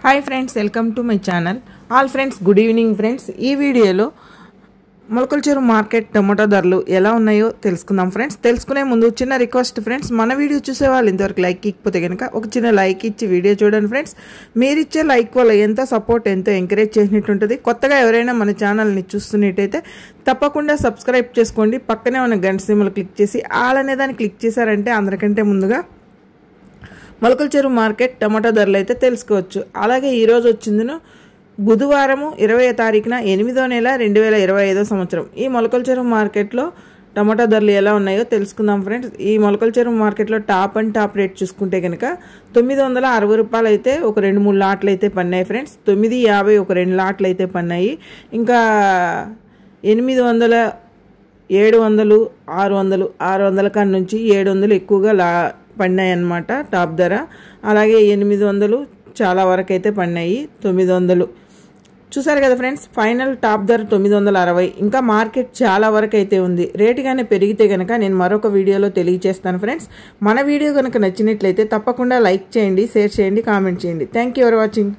Hi friends, welcome to my channel. All friends, good evening friends. ఈ వీడియోలో మొలకల చెరువు మార్కెట్ టమాటో ధరలు ఎలా ఉన్నాయో తెలుసుకుందాం ఫ్రెండ్స్. తెలుసుకునే ముందు చిన్న రిక్వెస్ట్ ఫ్రెండ్స్, మన వీడియో చూసే వాళ్ళు ఇంతవరకు లైక్ ఇకపోతే కనుక ఒక చిన్న లైక్ ఇచ్చి వీడియో చూడండి ఫ్రెండ్స్. మీరు ఇచ్చే లైక్ వల్ల ఎంతో సపోర్ట్, ఎంతో ఎంకరేజ్ చేసినట్టు ఉంటుంది. కొత్తగా ఎవరైనా మన ఛానల్ని చూస్తున్నట్టయితే తప్పకుండా సబ్స్క్రైబ్ చేసుకోండి. పక్కనే ఉన్న గంట సింబల్ క్లిక్ చేసి ఆల్ అనే దాన్ని క్లిక్ చేశారంటే అందరికంటే ముందుగా మొలకల చెరువు మార్కెట్ టమాటో ధరలు అయితే తెలుసుకోవచ్చు. అలాగే ఈరోజు వచ్చిందిను బుధవారము 20వ తారీఖున 8వ నెల 2025 సంవత్సరం. ఈ మొలకల చెరువు మార్కెట్లో టమాటా ధరలు ఎలా ఉన్నాయో తెలుసుకుందాం ఫ్రెండ్స్. ఈ మొలకల చెరువు మార్కెట్లో టాప్ అండ్ టాప్ రేట్ చూసుకుంటే కనుక 960 రూపాయలు అయితే ఒక 2-3 లాట్లు అయితే పన్నాయి ఫ్రెండ్స్. 950 ఒక 2 లాట్లు అయితే పన్నాయి. ఇంకా 800, 700, 600 కాడ నుంచి 700 ఎక్కువగా పడినాయి అన్నమాట టాప్ ధర. అలాగే 800 చాలా వరకు అయితే పడినాయి. 900 చూసారు కదా ఫ్రెండ్స్. ఫైనల్ టాప్ ధర 960. ఇంకా మార్కెట్ చాలా వరకు అయితే ఉంది. రేటు కానీ పెరిగితే కనుక నేను మరొక వీడియోలో తెలియజేస్తాను ఫ్రెండ్స్. మన వీడియో కనుక నచ్చినట్లయితే తప్పకుండా లైక్ చేయండి, షేర్ చేయండి, కామెంట్ చేయండి. Thank you for watching.